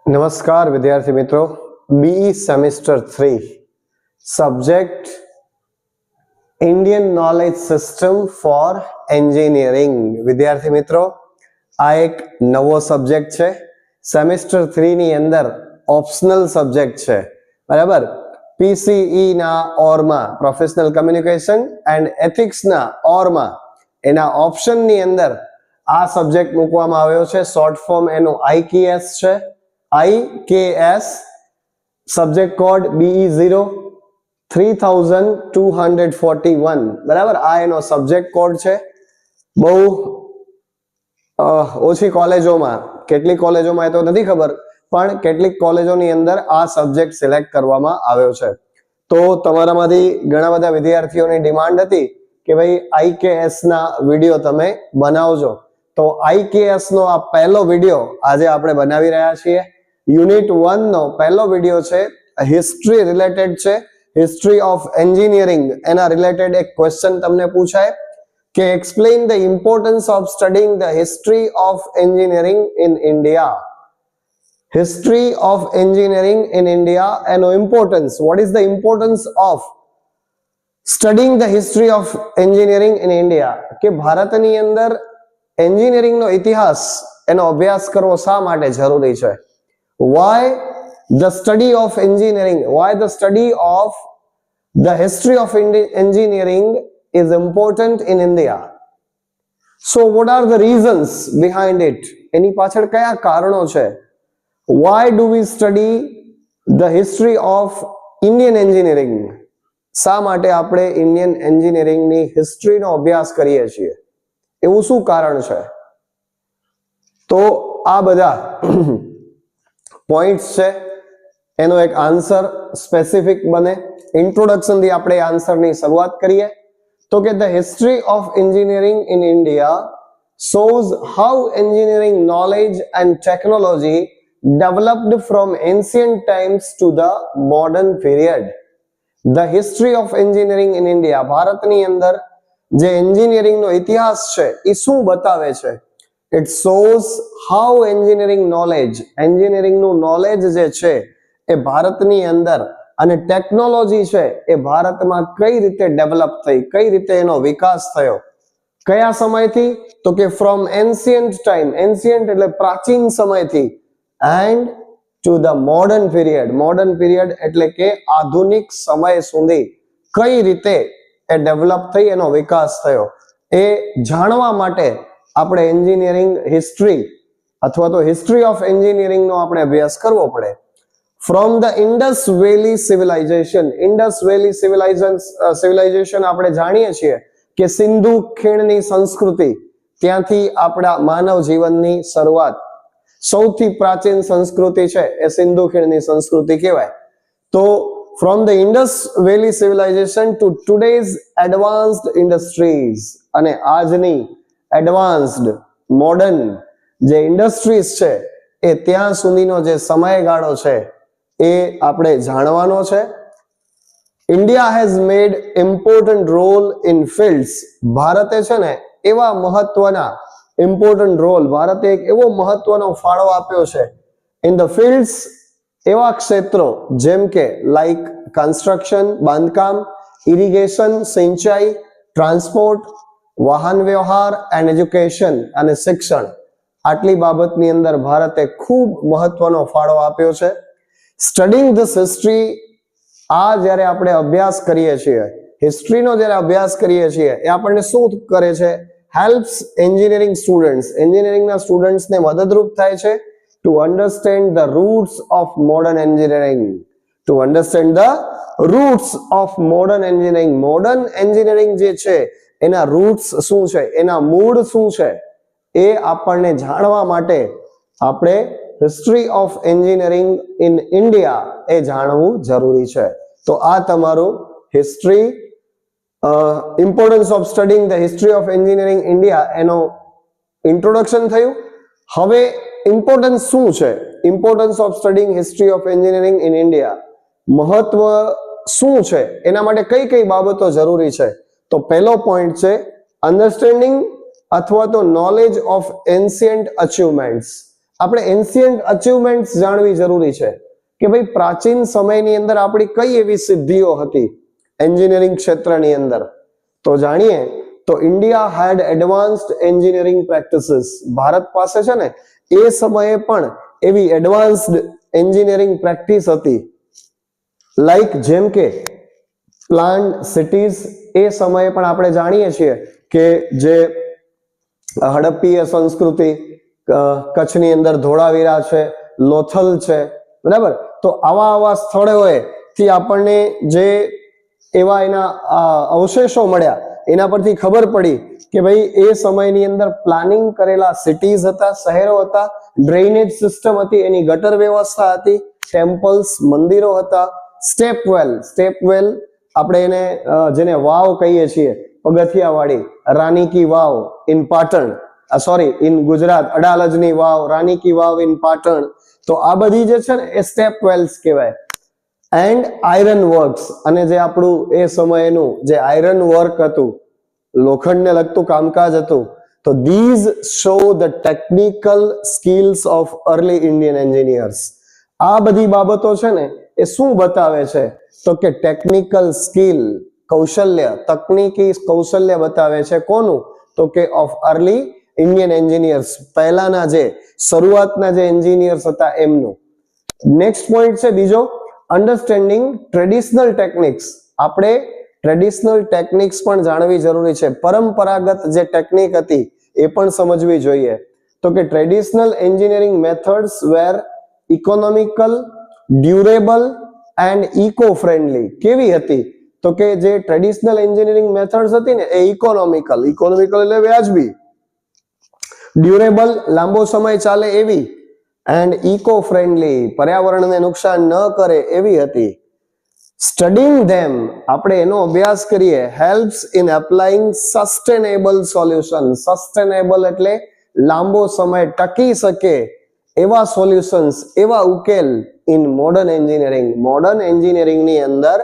નમસ્કાર વિદ્યાર્થી મિત્રો, BE semester 3 subject Indian knowledge system for engineering. વિદ્યાર્થી મિત્રો, આ એક નવો સબ્જેક્ટ છે. સેમેસ્ટર 3 ની અંદર ઓપ્શનલ સબ્જેક્ટ છે, બરાબર. પીસીઈ ના ઓરમાં પ્રોફેશનલ કમ્યુનિકેશન એન્ડ એથિક્સ ના ઓરમાં એના ઓપ્શન ની અંદર આ સબ્જેક્ટ મૂકવામાં આવ્યો છે. શોર્ટ ફોર્મ એનું IKS છે. IKS સબ્જેક્ટ કોડ BE0 3241, બરાબર. આ એનો સબ્જેક્ટ કોડ છે. બહુ ઓછી કોલેજોમાં, કેટલી કોલેજોમાં એ તો નથી ખબર, પણ કેટલીક કોલેજોની અંદર આ સબ્જેક્ટ સિલેક્ટ કરવામાં આવ્યો છે. તો તમારામાંથી ઘણા બધા વિદ્યાર્થીઓની ડિમાન્ડ હતી કે ભાઈ IKS ના વિડીયો તમે બનાવજો. તો IKS નો આ પહેલો વિડીયો આજે આપણે બનાવી રહ્યા છીએ. યુનિટ 1 નો પહેલો વિડીયો છે, હિસ્ટ્રી રિલેટેડ છે. હિસ્ટ્રી ઓફ એન્જિનિયરિંગ એના રિલેટેડ એક ક્વેશ્ચન તમને પૂછાય કે explain the importance of studying the history of engineering in India. History of engineering in India, એનો importance, what is the importance of studying the history of engineering in India, કે ભારતની અંદર એન્જિનિયરિંગનો ઇતિહાસ, એનો અભ્યાસ કરવો શા માટે જરૂરી છે. Why the study of engineering, why the study of the history of engineering is important in India. So what are the reasons behind it? એની પાછળ કયા કારણો છે? Why do we study the history of Indian engineering? શા માટે આપણે Indian એન્જિનિયરિંગની હિસ્ટ્રીનો અભ્યાસ કરીએ છીએ? એવું શું કારણ છે? તો આ બધા પોઈન્ટ્સ છે, એનો એક આન્સર સ્પેસિફિક બને. ઇન્ટ્રોડક્શન થી આપણે આન્સરની શરૂઆત કરીએ. તો કે the history of engineering in India shows how engineering knowledge and technology developed from ancient times to the modern period. The history of engineering in India, ભારતની અંદર જે એન્જિનિયરિંગનો ઇતિહાસ છે એ શું બતાવે છે? It shows how engineering knowledge, એન્જિનિયરિંગનું knowledge જે છે એ ભારતની અંદર અને ટેકનોલોજી છે એ ભારતમાં કઈ રીતે ડેવલપ થઈ, કઈ રીતે એનો વિકાસ થયો, કયા સમયથી? તો કે ફ્રોમ એન્શિયન્ટ ટાઈમ, એન્શિયન્ટ એટલે પ્રાચીન સમયથી, and to the modern period, modern period એટલે કે આધુનિક સમય સુધી કઈ રીતે એ ડેવલપ થઈ, એનો વિકાસ થયો, એ જાણવા માટે આપણે એન્જિનિયરિંગ હિસ્ટ્રી અથવા તો હિસ્ટ્રી ઓફ એન્જિનિયરિંગનો આપણે અભ્યાસ કરવો પડે. From the Indus valley civilisation, Indus valley civilisation આપણે જાણીએ છીએ કે સિંધુ ખીણની સંસ્કૃતિ, ત્યાંથી આપણા માનવ જીવનની શરૂઆત. સૌથી પ્રાચીન સંસ્કૃતિ છે એ સિંધુ ખીણની સંસ્કૃતિ કહેવાય. તો from the Indus valley civilisation to today's advanced industries, અને આજની એડવાન્સ્ડ મોડર્ન જે ઇન્ડસ્ટ્રીઝ છે એ ત્યાં સુધીનો જે સમયગાળો છે એ આપણે જાણવાનો છે. India has made important role in fields, ભારતે છે ને એવા મહત્વના ઇમ્પોર્ટન્ટ રોલ, ભારતે એક એવો મહત્વનો ફાળો આપ્યો છે ઇન ધ ફિલ્ડ્સ, એવા ક્ષેત્રો જેમ કે લાઈક કન્સ્ટ્રક્શન, બાંધકામ, ઇરિગેશન, સિંચાઈ, ટ્રાન્સપોર્ટ, વાહન વ્યવહાર એન્ડ એજ્યુકેશન અને શિક્ષણ. આટલી બાબતની અંદર ભારતે ખૂબ મહત્વનો ફાળો આપ્યો છે. સ્ટડીંગ ધીસ હિસ્ટ્રી, આ જ્યારે આપણે અભ્યાસ કરીએ છીએ, હિસ્ટ્રીનો જ્યારે અભ્યાસ કરીએ છીએ, એ આપણને શું કરે છે? હેલ્પ્સ એન્જિનિયરિંગ સ્ટુડન્ટ્સ, એન્જિનિયરિંગના સ્ટુડન્ટ્સને મદદરૂપ થાય છે to understand the roots of modern engineering, to understand the roots of modern engineering. Modern engineering જે છે એના રૂટ્સ શું છે, એના મૂળ શું છે, એ આપણને જાણવા માટે આપણે history of engineering in India એ જાણવું જરૂરી છે. તો આ તમારું history, importance of studying the history of engineering India એનો ઇન્ટ્રોડક્શન થયું. હવે ઇમ્પોર્ટન્સ શું છે? Importance of studying history of engineering in India, મહત્વ શું છે, એના માટે કઈ કઈ બાબતો જરૂરી છે? તો પહેલો પોઈન્ટ છે અન્ડરસ્ટેન્ડિંગ અથવા તો નોલેજ ઓફ એન્શિયન્ટ અચીવમેન્ટ્સ. આપણે એન્શિયન્ટ અચીવમેન્ટ્સ જાણવી જરૂરી છે કે ભાઈ પ્રાચીન સમયની અંદર આપણી કઈ એવી સિદ્ધિઓ હતી એન્જિનિયરિંગ ક્ષેત્રની અંદર. તો જાણીએ તો ઇન્ડિયા હેડ એડવાન્સ્ડ એન્જિનિયરિંગ પ્રેક્ટિસીસ. ભારત પાસે છે ને એ સમયે પણ એવી એડવાન્સ્ડ એન્જિનિયરિંગ પ્રેક્ટિસ હતી. લાઈક જેમ કે પ્લાન્ડ સિટીઝ. એ સમયે પણ આપણે જાણીએ છીએ કે જે હડપ્પીય સંસ્કૃતિ, કચ્છની અંદર ધોળાવીરા છે, લોથલ છે, બરાબર. તો આવા સ્થળોએ થી આપણને જે એવા એના અવશેષો મળ્યા એના પરથી ખબર પડી કે ભાઈ એ સમયની અંદર પ્લાનિંગ કરેલા સિટીઝ હતા, શહેરો હતા, ડ્રેનેજ સિસ્ટમ હતી, એની ગટર વ્યવસ્થા હતી, ટેમ્પલ્સ, મંદિરો હતા, સ્ટેપવેલ આપણે એને જેને વાવ કહીએ છીએ પગથિયાવાળી, રાની કી વાવ ઇન પાટણ, ઇન ગુજરાત, અડાલજની વાવ, રાની કી વાવ ઇન પાટણ. તો આ બધી જે છે ને એ સ્ટેપ વેલ્સ કહેવાય. એન્ડ આયરન વર્ક્સ, અને જે આપણું એ સમયનું જે આયરન વર્ક હતું, લોખંડને લગતું કામકાજ હતું. તો these show the technical skills of early Indian engineers. આ બધી બાબતો છે ને એ શું બતાવે છે તો કે ટેકનિકલ સ્કિલ, કૌશલ્ય, તકનીકી કૌશલ્ય બતાવે છે. કોનું? તો કે ઓફ અર્લી ઇન્ડિયન એન્જિનિયર્સ, પહેલાના જે શરૂઆતના જે એન્જિનિયર્સ હતા એમનું. નેક્સ્ટ પોઈન્ટ છે બીજો, અન્ડરસ્ટેન્ડિંગ ટ્રેડિશનલ ટેકનિક્સ. આપણે ટ્રેડિશનલ ટેકનિક્સ પણ જાણવી જરૂરી છે. પરંપરાગત જે ટેકનિક હતી એ પણ સમજવી જોઈએ. તો કે traditional engineering methods were economical, durable and eco friendly. કેવી હતી? તો કે જે ટ્રેડિશનલ એન્જિનિયરિંગ મેથડ્સ હતી ને એ ઇકોનોમિકલ એટલે વ્યાજબી, ડ્યુરેબલ લાંબો સમય ચાલે એવી, એન્ડ ઇકો ફ્રેન્ડલી પર્યાવરણને નુકસાન ન કરે એવી હતી. સ્ટડીંગ ધેમ, આપણે એનો અભ્યાસ કરીએ, helps in applying sustainable solution. Sustainable એટલે લાંબો સમય ટકી શકે એવા સોલ્યુશન્સ, એવા ઉકેલ ઇન મોડર્ન એન્જિનિયરિંગ. મોડર્ન એન્જિનિયરિંગની અંદર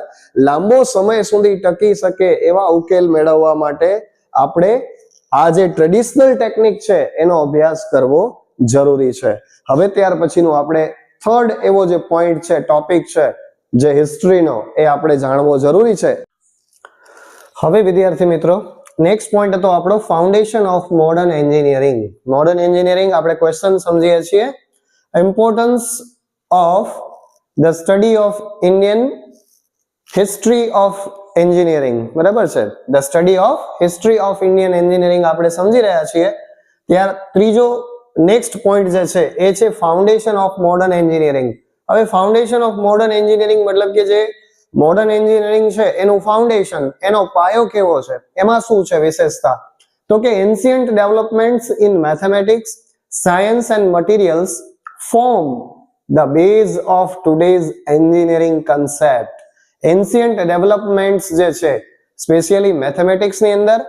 લાંબો સમય સુધી ટકી શકે એવા ઉકેલ મેળવવા માટે આપણે આ જે ટ્રેડિશનલ ટેકનિક છે એનો અભ્યાસ કરવો જરૂરી છે. હવે ત્યાર પછીનું આપણે થર્ડ એવો જે પોઈન્ટ છે, ટોપિક છે જે હિસ્ટ્રીનો, એ આપણે જાણવો જરૂરી છે. હવે વિદ્યાર્થી મિત્રો નેક્સ્ટ પોઈન્ટ હતો આપણો foundation of modern engineering. Modern engineering આપણે ક્વેશ્ચન સમજીએ છીએ. Importance of the study of Indian history of engineering. બરાબર છે, the study of history of Indian engineering આપણે સમજી રહ્યા છીએ. ત્યાર ત્રીજો નેક્સ્ટ પોઈન્ટ જે છે એ છે ફાઉન્ડેશન ઓફ મોડર્ન એન્જિનિયરિંગ. હવે ફાઉન્ડેશન ઓફ મોડર્ન એન્જિનિયરિંગ મતલબ કે જે મોડર્ન એન્જિનિયરિંગ છે એનું ફાઉન્ડેશન, એનો પાયો કેવો છે, એમાં શું છે વિશેષતા? તો કે ancient developments in mathematics, science and materials form the base of today's engineering concept. Ancient developments જે છે સ્પેશિયલી મેથેમેટિક્સની અંદર,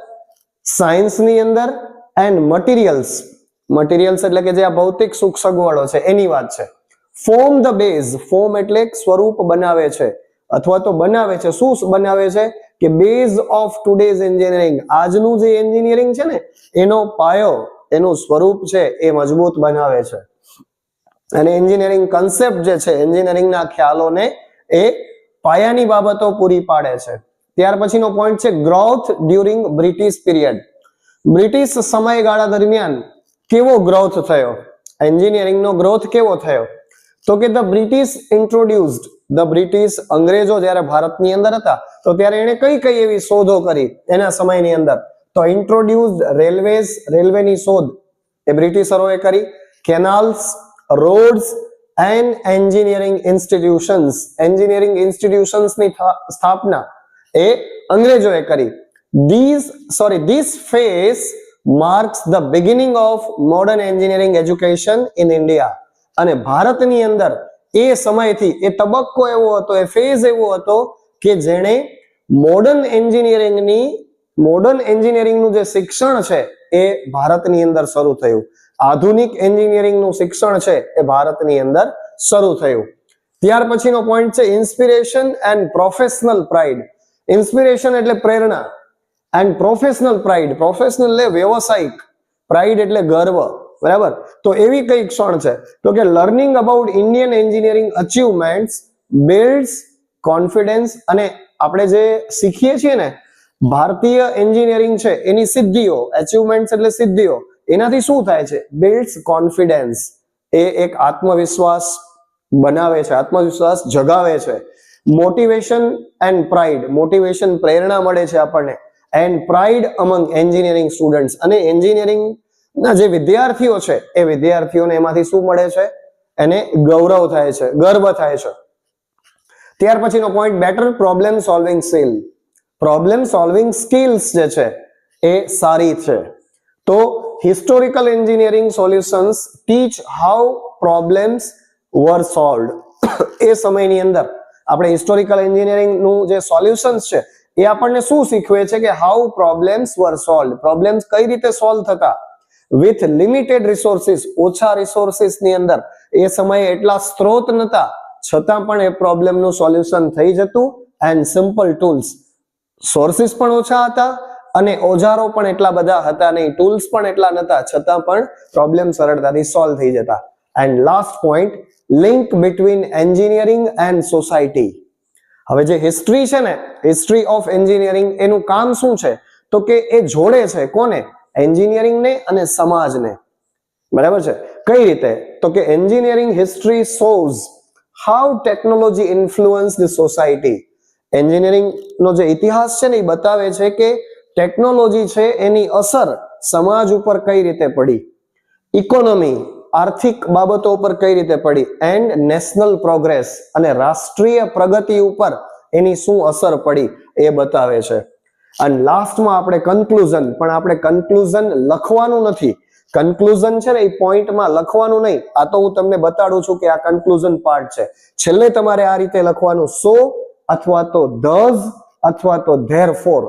સાયન્સની અંદર એન્ડ મટીરિયલ્સ એટલે કે જે આ ભૌતિક સુખ સગવડો છે એની વાત છે. ફોર્મ ધ બેઝ, ફોર્મ એટલે સ્વરૂપ બનાવે છે અથવા તો બનાવે છે. શું બનાવે છે? કે બેઝ ઓફ ટુડેઝ એન્જિનિયરિંગ, આજનું જે એન્જિનિયરિંગ છે ને એનો પાયો, એનું સ્વરૂપ છે એ મજબૂત બનાવે છે. અને એન્જિનિયરિંગ કન્સેપ્ટ જે છે, એન્જિનિયરિંગના ખ્યાલોને એ પાયાની બાબતો પૂરી પાડે છે. ત્યાર પછીનો પોઈન્ટ છે growth during British period. British સમયગાળા દરમિયાન કેવો ગ્રોથ થયો, એન્જિનિયરિંગનો ગ્રોથ કેવો થયો? તો કે the British introduced, the British અંગ્રેજો જ્યારે ભારતની અંદર હતા તો ત્યારે એને કઈ એવી શોધો કરી એના સમયની અંદર? તો ઇન્ટ્રોડ્યુસ્ડ રેલવેઝ, રેલવેની શોધ એ બ્રિટિશરોએ કરી. Canals, roads and engineering institutions, engineering ઇન્સ્ટિટ્યુશન્સની સ્થાપના એ અંગ્રેજોએ કરી. This phase marks the beginning of modern engineering education in India. અને ભારતની અંદર એ સમયથી એ તબક્કો એવો હતો, એ ફેઝ એવો હતો કે જેણે મોડર્ન એન્જિનિયરિંગનું જે શિક્ષણ છે એ ભારતની અંદર શરૂ થયું. આધુનિક એન્જિનિયરિંગનું શિક્ષણ છે એ ભારતની અંદર શરૂ થયું. ત્યાર પછીનો પોઈન્ટ છે inspiration and professional pride. Inspiration એટલે પ્રેરણા, એન્ડ પ્રોફેશનલ પ્રાઇડ, પ્રોફેશનલ એટલે વ્યવસાયિક, પ્રાઇડ એટલે ગર્વ. બરાબર. તો એવી કઈ ક્ષણ છે તો કે learning about Indian engineering achievements builds confidence, અને આપણે જે શીખીએ છીએ ને ભારતીય એન્જિનિયરિંગ છે એની સિદ્ધિઓ, અચીવમેન્ટ્સ એટલે સિદ્ધિઓ, એનાથી શું થાય છે? બિલ્ડ્સ કોન્ફિડન્સ, એ એક આત્મવિશ્વાસ બનાવે છે, આત્મવિશ્વાસ જગાવે છે. મોટિવેશન એન્ડ પ્રાઇડ, મોટિવેશન પ્રેરણા મળે છે આપણને, એન્ડ પ્રાઇડ અમંગ એન્જિનિયરિંગ સ્ટુડન્ટ્સ, અને એન્જિનિયરિંગ ના જે વિદ્યાર્થીઓ છે એ વિદ્યાર્થીઓને એમાંથી શું મળે છે? એને ગૌરવ થાય છે, ગર્વ થાય છે. ત્યાર પછીનો point, better problem solving skill, problem solving skills જે છે એ સારી છે. તો historical engineering solutions teach how problems were solved. એ સમયની અંદર આપણે હિસ્ટોરિકલ એન્જિનિયરિંગ નું જે સોલ્યુશન્સ છે એ આપણને શું શીખવે છે કે how problems were solved, problems કઈ રીતે સોલ્વ થતા વિથ લિમિટેડ રિસોર્સિસ, ઓછા રિસોર્સિસ ની અંદર, એ સમયે એટલા સ્ત્રોત નતા છતાં પણ એ પ્રોબ્લેમનું સોલ્યુશન થઈ જતું, એન્ડ સિમ્પલ ટૂલ્સ, સોર્સિસ પણ ઓછા હતા અને ઓજારો પણ એટલા બધા હતા નહીં, ટૂલ્સ પણ એટલા નતા છતાં પણ પ્રોબ્લેમ સરળતાથી સોલ્વ થઈ જતા. And last point, link between engineering and society. હવે જે હિસ્ટ્રી છે ને, હિસ્ટ્રી ઓફ એન્જિનિયરિંગ, એનું કામ શું છે તો કે એ જોડે છે કોને? એન્જિનિયરિંગને અને સમાજને. બરાબર છે. કઈ રીતે? તો કે engineering history shows how technology influence the society. Engineering નો જે ઇતિહાસ છે ને એ બતાવે છે કે ટેકનોલોજી છે એની અસર સમાજ ઉપર કઈ રીતે પડી, ઇકોનોમી, આર્થિક બાબતો ઉપર કઈ રીતે પડી, એન્ડ નેશનલ પ્રોગ્રેસ, અને રાષ્ટ્રીય પ્રગતિ ઉપર એની શું અસર પડી એ બતાવે છે. અને લાસ્ટમાં આપણે કન્ક્લુઝન, પણ આપણે કન્ક્લુઝન લખવાનું નથી, કન્ક્લુઝન છે ને એ પોઈન્ટમાં લખવાનું નહીં, આ તો હું તમને બતાડું છું કે આ કન્ક્લુઝન પાર્ટ છે. છેલ્લે તમારે આ રીતે લખવાનું, સો અથવા તો ધઝ અથવા તો ધેરફોર,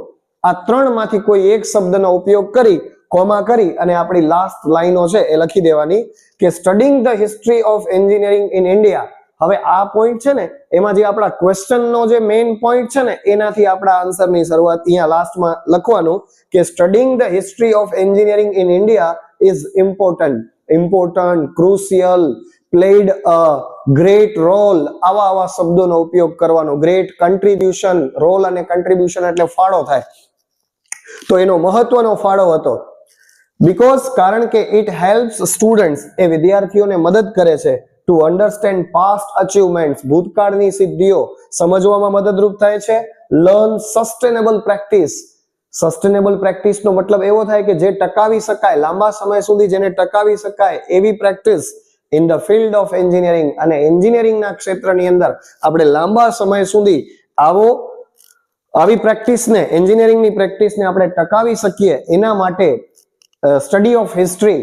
આ ત્રણમાંથી કોઈ એક શબ્દનો ઉપયોગ કરી કોમા કરી અને આપણી લાસ્ટ લાઈનો છે એ લખી દેવાની કે studying the history of engineering in India. હવે આ પોઈન્ટ છે ને એમાં જે આપણા ક્વેશ્ચનનો જે મેઇન પોઈન્ટ છે ને એનાથી આપણા આન્સરની શરૂઆત અહીંયા લાસ્ટમાં લખવાનું કે studying the history of engineering in India is important, crucial, played a great role, આવા શબ્દોનો ઉપયોગ કરવાનો. ગ્રેટ, કન્ટ્રીબ્યુશન, રોલ અને કન્ટ્રીબ્યુશન એટલે ફાળો થાય, તો એનો મહત્વનો ફાળો હતો. બીકોઝ, કારણ કે ઇટ હેલ્પ્સ સ્ટુડન્ટ્સ, એ વિદ્યાર્થીઓને મદદ કરે છે ટુ અન્ડરસ્ટેન્ડ પાસ્ટ અચીવમેન્ટ્સ, ભૂતકાળની સિદ્ધિઓ સમજવામાં મદદરૂપ થાય છે. લર્ન સસ્ટેનેબલ પ્રેક્ટિસ, સસ્ટેનેબલ પ્રેક્ટિસનો મતલબ એવો થાય કે જે ટકાવી શકાય, લાંબા સમય સુધી જેને ટકાવી શકાય એવી practice in the field of engineering, અને એન્જિનિયરિંગના ક્ષેત્રની અંદર આપણે લાંબા સમય સુધી આવી પ્રેક્ટિસને, એન્જિનિયરિંગની પ્રેક્ટિસને આપણે ટકાવી શકીએ એના માટે study of history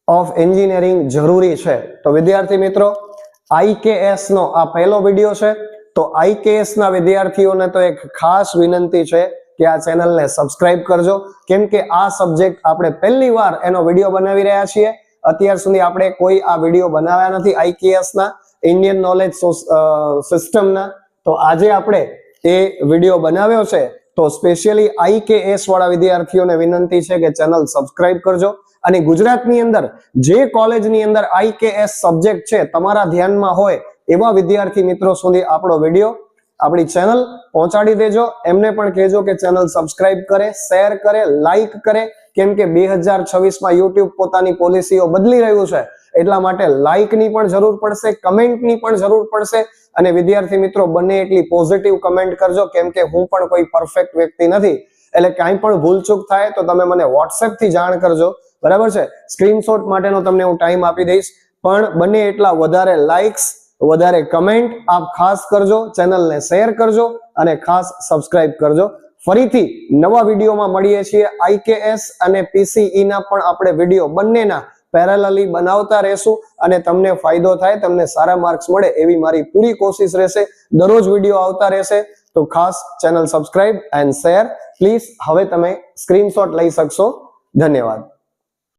of engineering જરૂરી છે. તો વિદ્યાર્થી મિત્રો, IKS નો આ પહેલો વિડિયો છે, તો IKS ના વિદ્યાર્થીઓને તો એક ખાસ વિનંતી છે કે આ ચેનલને સબસ્ક્રાઇબ કરજો, કેમ કે આ સબ્જેક્ટ આપણે પહેલી વાર એનો વિડિયો બનાવી રહ્યા છીએ. અત્યાર સુધી આપણે કોઈ આ વિડિયો બનાવ્યા નથી IKS ના, ઇન્ડિયન નોલેજ સિસ્ટમના. તો આજે આપણે એ વિડિયો બનાવ્યો છે, તો સ્પેશિયલી IKS વાળા વિદ્યાર્થીઓને વિનંતી છે કે ચેનલ સબસ્ક્રાઇબ કરજો. અને ગુજરાતની અંદર જે કોલેજની અંદર IKS સબ્જેક્ટ છે તમારા ધ્યાનમાં હોય એવા વિદ્યાર્થી મિત્રો સુધી આપણો વિડિયો, આપણી ચેનલ પહોંચાડી દેજો. એમને પણ કહેજો કે ચેનલ સબસ્ક્રાઇબ કરે, શેર કરે, લાઈક કરે, કેમ કે 2026માં YouTube પોતાની પોલિસીઓ બદલી રહ્યું છે, એટલા માટે લાઈકની પણ જરૂર પડશે, કમેન્ટની પણ જરૂર પડશે. અને વિદ્યાર્થી મિત્રો, બને એટલી પોઝિટિવ કમેન્ટ કરજો, કેમ કે હું પણ કોઈ પરફેક્ટ વ્યક્તિ નથી, એટલે કાંઈ પણ ભૂલચૂક થાય તો તમે મને WhatsApp થી જાણ કરજો, બરાબર છે. સ્ક્રીનશોટ માટેનો તમને હું ટાઈમ આપી દઈશ, પણ બને એટલા વધારે લાઇક્સ, વધારે કમેન્ટ આપ ખાસ કરજો, ચેનલને શેર કરજો અને ખાસ સબસ્ક્રાઇબ કરજો. ફરીથી નવા વિડીયોમાં મળીએ છીએ. IKS અને PCE ના પણ આપણે વિડીયો બંનેના પેરેલલી બનાવતા રહેશું અને તમને ફાયદો થાય, તમને સારા માર્ક્સ મળે એવી મારી પૂરી કોશિશ રહેશે. દરરોજ વિડીયો આવતા રહેશે, તો ખાસ channel subscribe and share please. હવે તમે સ્ક્રીનશોટ લઈ શકશો. ધન્યવાદ.